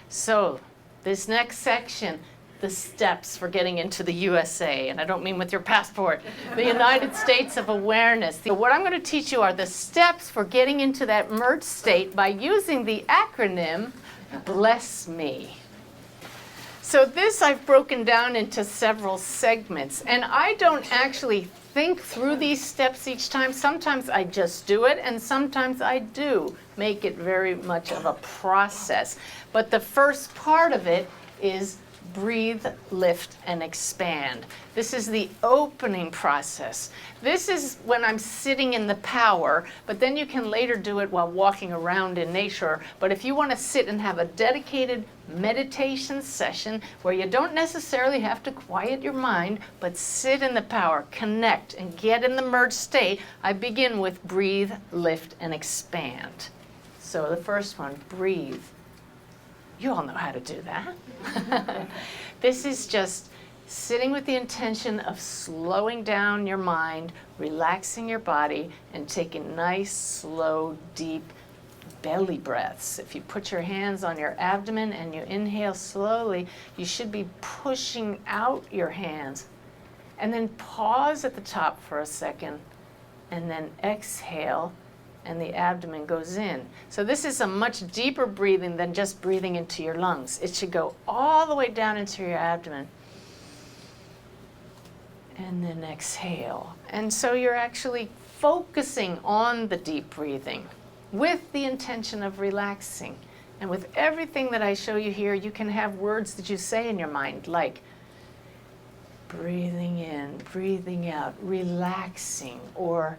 So this next section, the steps for getting into the USA, and I don't mean with your passport, the United States of Awareness. So what I'm going to teach you are the steps for getting into that merged state by using the acronym Bless Me. So this I've broken down into several segments, and I don't actually think through these steps each time. Sometimes I just do it, and sometimes I do make it very much of a process. But the first part of it is breathe, lift, and expand. This is the opening process. This is when I'm sitting in the power, but then you can later do it while walking around in nature. But if you want to sit and have a dedicated meditation session where you don't necessarily have to quiet your mind, but sit in the power, connect, and get in the merged state, I begin with breathe, lift, and expand. So the first one, breathe. You all know how to do that. This is just sitting with the intention of slowing down your mind, relaxing your body, and taking nice, slow, deep belly breaths. If you put your hands on your abdomen and you inhale slowly, you should be pushing out your hands. And then pause at the top for a second, and then exhale, and the abdomen goes in. So this is a much deeper breathing than just breathing into your lungs. It should go all the way down into your abdomen. And then exhale. And so you're actually focusing on the deep breathing with the intention of relaxing. And with everything that I show you here, you can have words that you say in your mind, like breathing in, breathing out, relaxing, or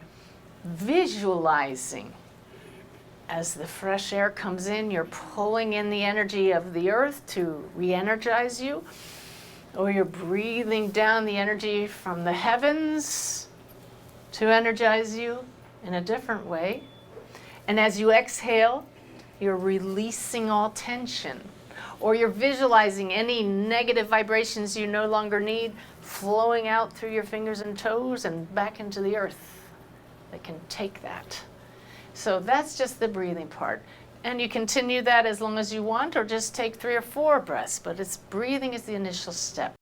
visualizing. As the fresh air comes in, you're pulling in the energy of the earth to re-energize you, or you're breathing down the energy from the heavens to energize you in a different way. And as you exhale, you're releasing all tension, or you're visualizing any negative vibrations you no longer need flowing out through your fingers and toes and back into the earth. That can take that. So that's just the breathing part. And you continue that as long as you want, or just take 3 or 4 breaths, but it's breathing is the initial step.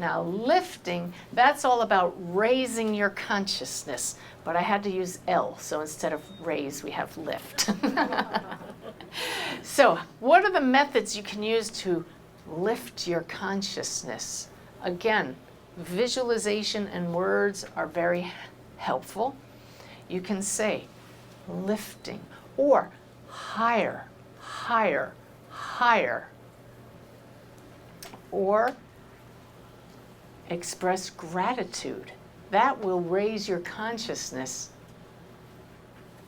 Now lifting, that's all about raising your consciousness, but I had to use L, so instead of raise, we have lift. So what are the methods you can use to lift your consciousness? Again, visualization and words are very helpful. You can say lifting, or higher, higher, higher, or express gratitude. That will raise your consciousness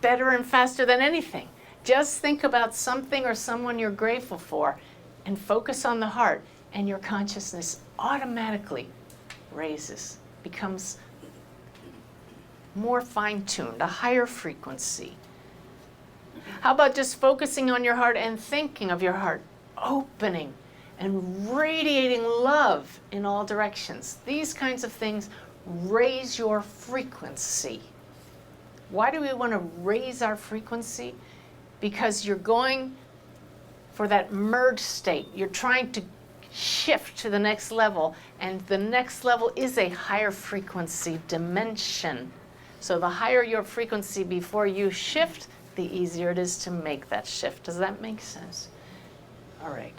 better and faster than anything. Just think about something or someone you're grateful for and focus on the heart, and your consciousness automatically raises, becomes more fine-tuned, a higher frequency. How about just focusing on your heart and thinking of your heart opening and radiating love in all directions? These kinds of things raise your frequency. Why do we want to raise our frequency? Because you're going for that merged state. You're trying to shift to the next level, and the next level is a higher frequency dimension. So the higher your frequency before you shift, the easier it is to make that shift. Does that make sense? All right.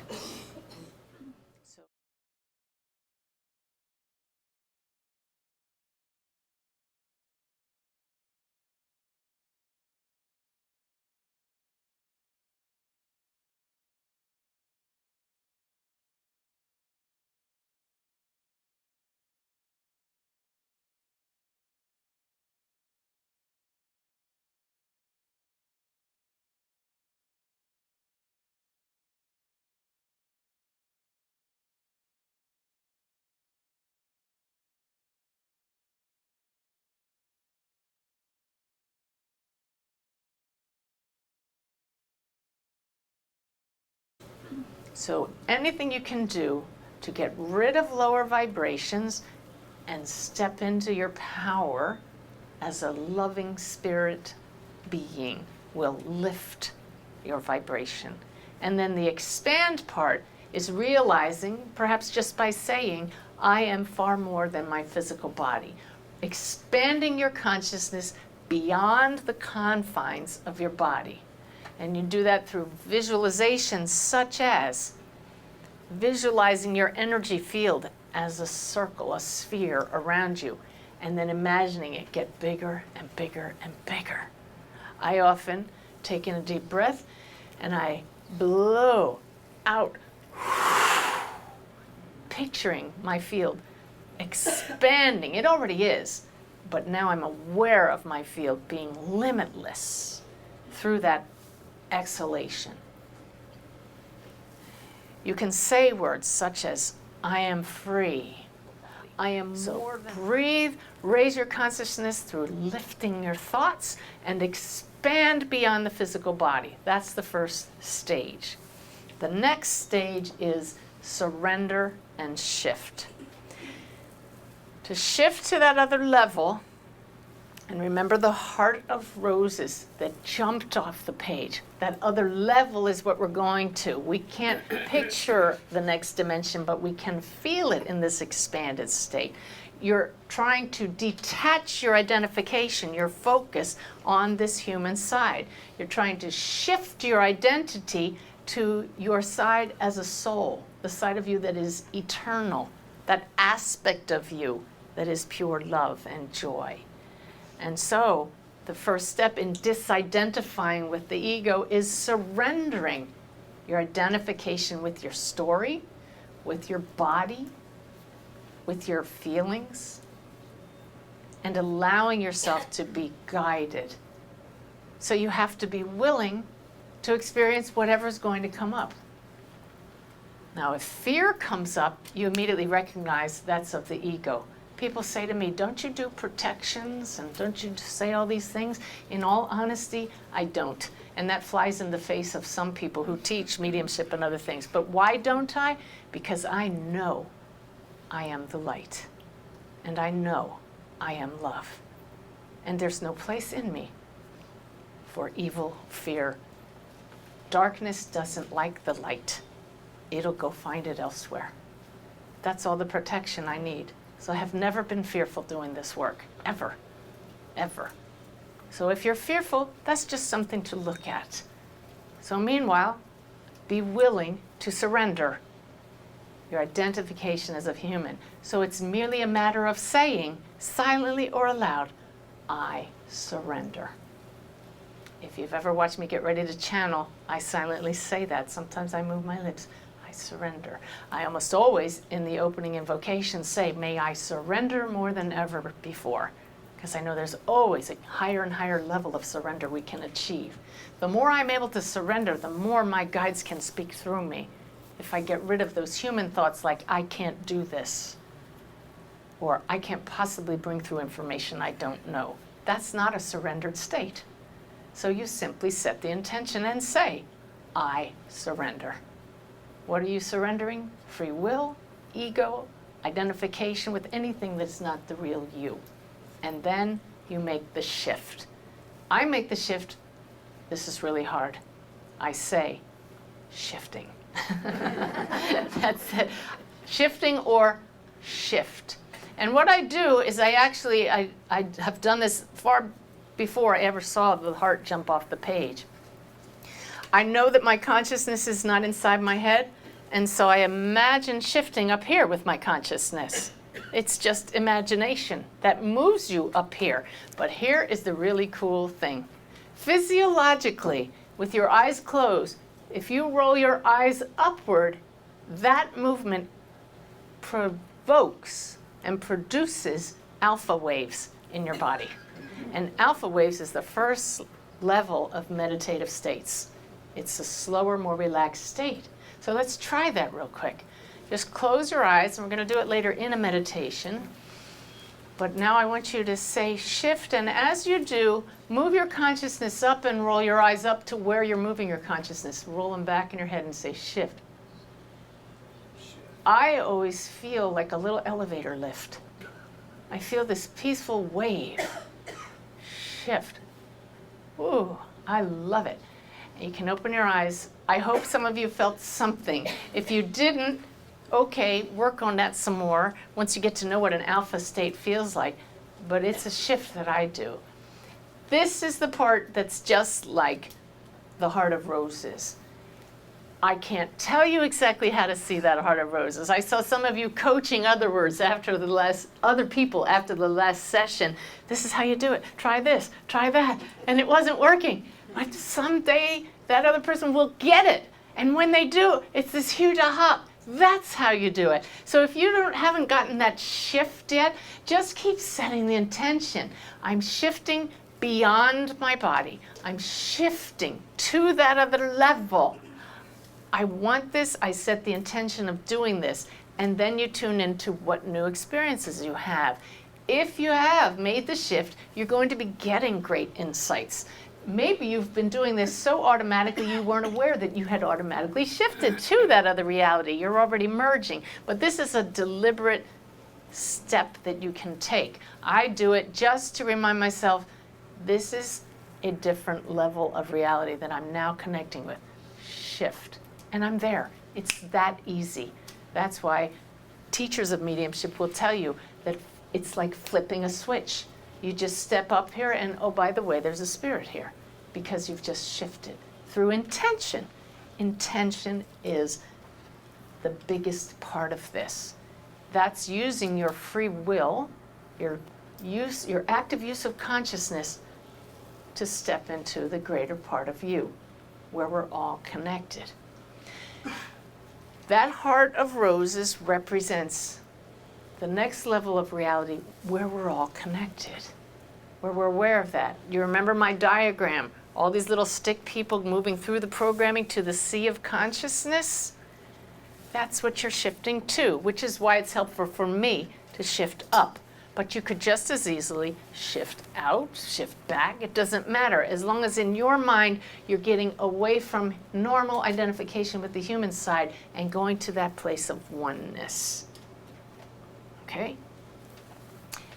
So anything you can do to get rid of lower vibrations and step into your power as a loving spirit being will lift your vibration. And then the expand part is realizing, perhaps just by saying, I am far more than my physical body. Expanding your consciousness beyond the confines of your body. And you do that through visualizations such as visualizing your energy field as a circle, a sphere around you, and then imagining it get bigger and bigger and bigger. I often take in a deep breath and I blow out, picturing my field expanding. It already is, but now I'm aware of my field being limitless through that exhalation. You can say words such as, I am free. I am more than. Breathe, raise your consciousness through lifting your thoughts and expand beyond the physical body. That's the first stage. The next stage is surrender and shift. To shift to that other level, and remember the heart of roses that jumped off the page. That other level is what we're going to. We can't picture the next dimension, but we can feel it in this expanded state. You're trying to detach your identification, your focus on this human side. You're trying to shift your identity to your side as a soul, the side of you that is eternal, that aspect of you that is pure love and joy. And so the first step in disidentifying with the ego is surrendering your identification with your story, with your body, with your feelings, and allowing yourself to be guided. So you have to be willing to experience whatever's going to come up. Now, if fear comes up, you immediately recognize that's of the ego. People say to me, don't you do protections and don't you say all these things? In all honesty, I don't. And that flies in the face of some people who teach mediumship and other things. But why don't I? Because I know I am the light. And I know I am love. And there's no place in me for evil, fear. Darkness doesn't like the light. It'll go find it elsewhere. That's all the protection I need. So I have never been fearful doing this work, ever, ever. So if you're fearful, that's just something to look at. So meanwhile, be willing to surrender your identification as a human. So it's merely a matter of saying, silently or aloud, I surrender. If you've ever watched me get ready to channel, I silently say that. Sometimes I move my lips. I surrender. I almost always, in the opening invocation, say, may I surrender more than ever before. Because I know there's always a higher and higher level of surrender we can achieve. The more I'm able to surrender, the more my guides can speak through me. If I get rid of those human thoughts like, I can't do this, or I can't possibly bring through information I don't know, that's not a surrendered state. So you simply set the intention and say, I surrender. What are you surrendering? Free will, ego, identification with anything that's not the real you. And then you make the shift. I make the shift. This is really hard. I say, shifting. That's it. Shifting or shift. And what I do is I have done this far before I ever saw the heart jump off the page. I know that my consciousness is not inside my head, and so I imagine shifting up here with my consciousness. It's just imagination that moves you up here. But here is the really cool thing. Physiologically, with your eyes closed, if you roll your eyes upward, that movement provokes and produces alpha waves in your body. And alpha waves is the first level of meditative states. It's a slower, more relaxed state. So let's try that real quick. Just close your eyes, and we're going to do it later in a meditation. But now I want you to say shift, and as you do, move your consciousness up and roll your eyes up to where you're moving your consciousness. Roll them back in your head and say shift. I always feel like a little elevator lift. I feel this peaceful wave shift. Ooh, I love it. And you can open your eyes. I hope some of you felt something. If you didn't, okay, work on that some more once you get to know what an alpha state feels like. But it's a shift that I do. This is the part that's just like the heart of roses. I can't tell you exactly how to see that heart of roses. I saw some of you coaching other people after the last session. This is how you do it. Try this, try that. And it wasn't working. But someday that other person will get it. And when they do, it's this huge aha. That's how you do it. So if you haven't gotten that shift yet, just keep setting the intention. I'm shifting beyond my body. I'm shifting to that other level. I want this, I set the intention of doing this, and then you tune into what new experiences you have. If you have made the shift, you're going to be getting great insights. Maybe you've been doing this so automatically you weren't aware that you had automatically shifted to that other reality. You're already merging. But this is a deliberate step that you can take. I do it just to remind myself, this is a different level of reality that I'm now connecting with. Shift. And I'm there. It's that easy. That's why teachers of mediumship will tell you that it's like flipping a switch. You just step up here and, oh, by the way, there's a spirit here because you've just shifted through intention. Intention is the biggest part of this. That's using your free will, your active use of consciousness to step into the greater part of you where we're all connected. That heart of roses represents the next level of reality where we're all connected, where we're aware of that. You remember my diagram, all these little stick people moving through the programming to the sea of consciousness? That's what you're shifting to, which is why it's helpful for me to shift up. But you could just as easily shift out, shift back. It doesn't matter. As long as in your mind you're getting away from normal identification with the human side and going to that place of oneness. Okay?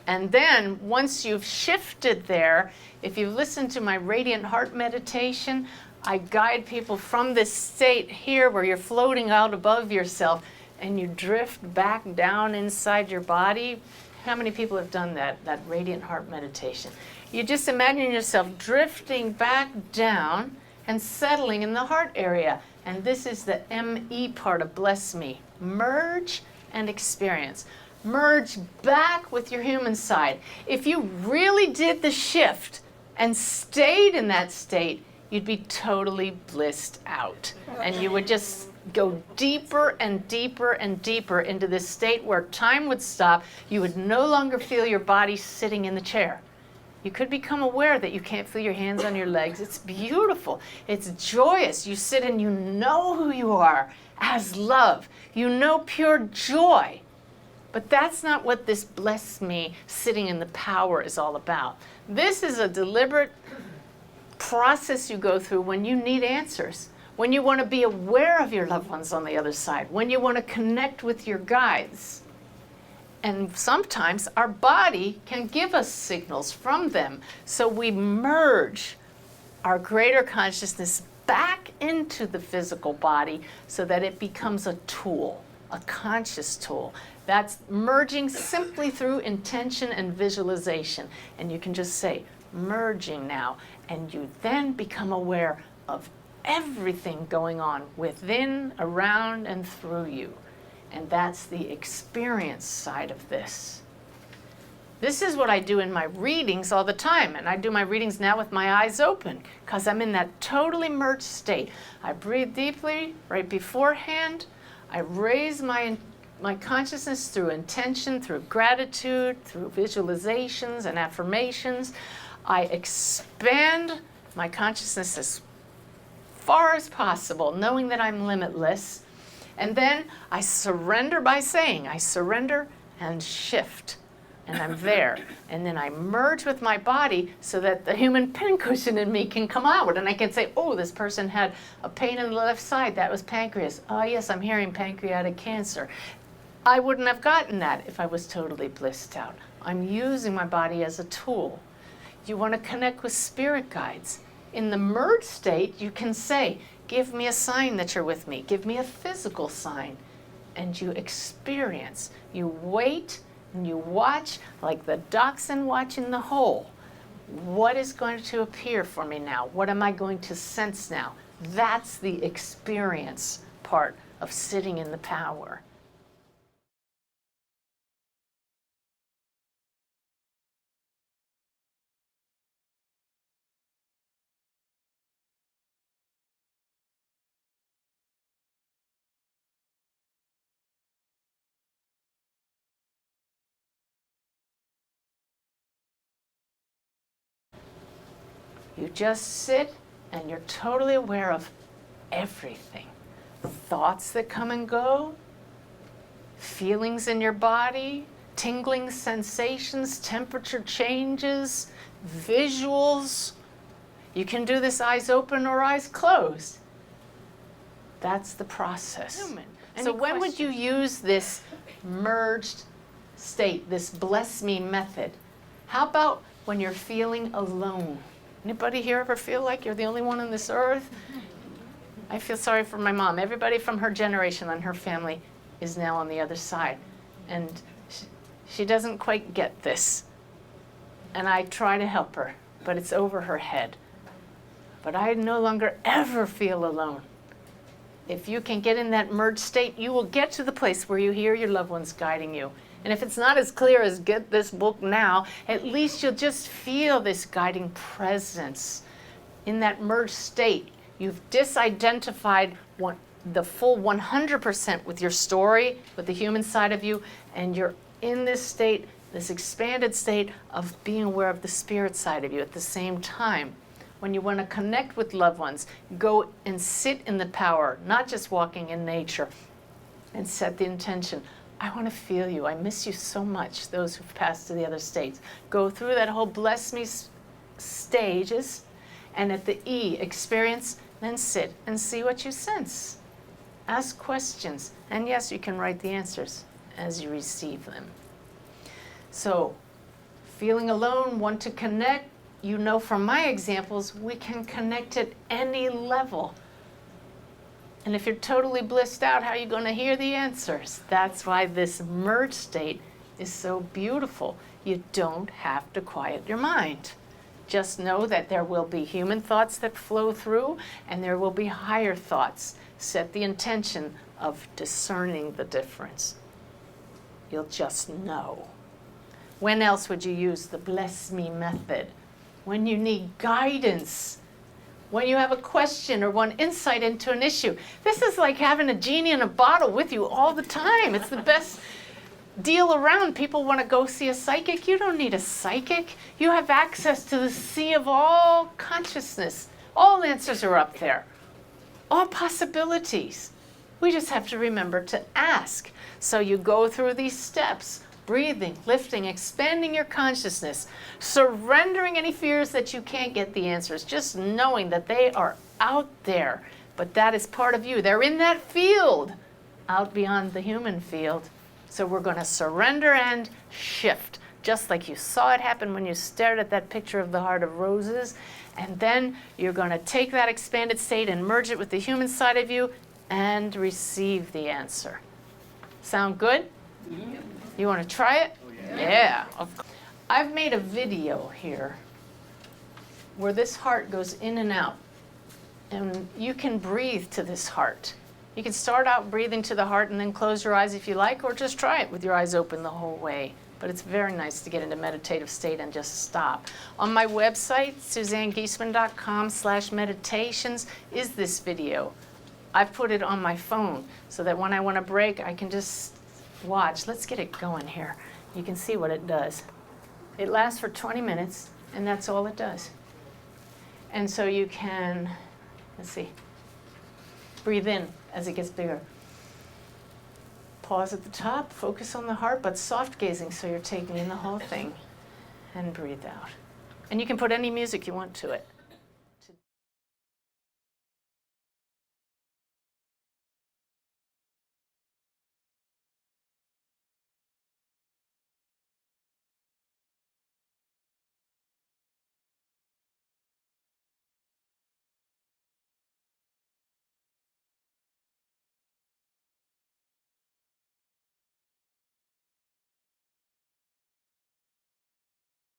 And then once you've shifted there, if you listen to my Radiant Heart meditation, I guide people from this state here where you're floating out above yourself and you drift back down inside your body. How many people have done that Radiant Heart meditation? You just imagine yourself drifting back down and settling in the heart area. And this is the ME part of Bless Me. Merge and experience. Merge back with your human side. If you really did the shift and stayed in that state, you'd be totally blissed out. And you would just go deeper and deeper and deeper into this state where time would stop. You would no longer feel your body sitting in the chair. You could become aware that you can't feel your hands on your legs. It's beautiful. It's joyous. You sit and you know who you are as love. You know pure joy. But that's not what this Bless Me sitting in the power is all about. This is a deliberate process you go through when you need answers. When you want to be aware of your loved ones on the other side, when you want to connect with your guides. And sometimes our body can give us signals from them. So we merge our greater consciousness back into the physical body so that it becomes a tool, a conscious tool. That's merging simply through intention and visualization. And you can just say, merging now. And you then become aware of everything going on within, around, and through you. And that's the experience side of this. This is what I do in my readings all the time. And I do my readings now with my eyes open because I'm in that totally merged state. I breathe deeply right beforehand. I raise my consciousness through intention, through gratitude, through visualizations and affirmations. I expand my consciousness as far as possible, knowing that I'm limitless. And then I surrender by saying, I surrender and shift. and I'm there. And then I merge with my body so that the human pincushion in me can come out. And I can say, oh, this person had a pain in the left side. That was pancreas. Oh, yes, I'm hearing pancreatic cancer. I wouldn't have gotten that if I was totally blissed out. I'm using my body as a tool. You want to connect with spirit guides. In the merged state, you can say, give me a sign that you're with me. Give me a physical sign. And you experience. You wait and you watch like the dachshund watching the hole. What is going to appear for me now? What am I going to sense now? That's the experience part of sitting in the power. You just sit and you're totally aware of everything. Thoughts that come and go, feelings in your body, tingling sensations, temperature changes, visuals. You can do this eyes open or eyes closed. That's the process. So when would you use this merged state, this bless me method? How about when you're feeling alone? Anybody here ever feel like you're the only one on this earth? I feel sorry for my mom. Everybody from her generation and her family is now on the other side. And she doesn't quite get this. And I try to help her, but it's over her head. But I no longer ever feel alone. If you can get in that merged state, you will get to the place where you hear your loved ones guiding you. And if it's not as clear as get this book now, at least you'll just feel this guiding presence. In that merged state, you've disidentified the full 100% with your story, with the human side of you, and you're in this state, this expanded state of being aware of the spirit side of you at the same time. When you want to connect with loved ones, go and sit in the power, not just walking in nature, and set the intention. I want to feel you. I miss you so much, those who've passed to the other states. Go through that whole bless me stages, and at the E, experience, then sit and see what you sense. Ask questions, and yes, you can write the answers as you receive them. So, feeling alone, want to connect, you know from my examples, we can connect at any level. And if you're totally blissed out, how are you going to hear the answers? That's why this merged state is so beautiful. You don't have to quiet your mind. Just know that there will be human thoughts that flow through, and there will be higher thoughts. Set the intention of discerning the difference. You'll just know. When else would you use the bless me method? When you need guidance. When you have a question or want insight into an issue. This is like having a genie in a bottle with you all the time. It's the best deal around. People want to go see a psychic. You don't need a psychic. You have access to the sea of all consciousness. All answers are up there. All possibilities. We just have to remember to ask. So you go through these steps. Breathing, lifting, expanding your consciousness, surrendering any fears that you can't get the answers, just knowing that they are out there, but that is part of you. They're in that field, out beyond the human field. So we're going to surrender and shift, just like you saw it happen when you stared at that picture of the heart of roses. And then you're going to take that expanded state and merge it with the human side of you and receive the answer. Sound good? Mm-hmm. You want to try it? Oh, yeah. I've made a video here where this heart goes in and out. And you can breathe to this heart. You can start out breathing to the heart and then close your eyes if you like, or just try it with your eyes open the whole way. But it's very nice to get into meditative state and just stop. On my website, SuzanneGiesemann.com/meditations, is this video. I've put it on my phone so that when I want to break, I can just watch. Let's get it going here. You can see what it does. It lasts for 20 minutes, and that's all it does. And so you can, let's see, breathe in as it gets bigger. Pause at the top, focus on the heart, but soft gazing so you're taking in the whole thing. And breathe out. And you can put any music you want to it.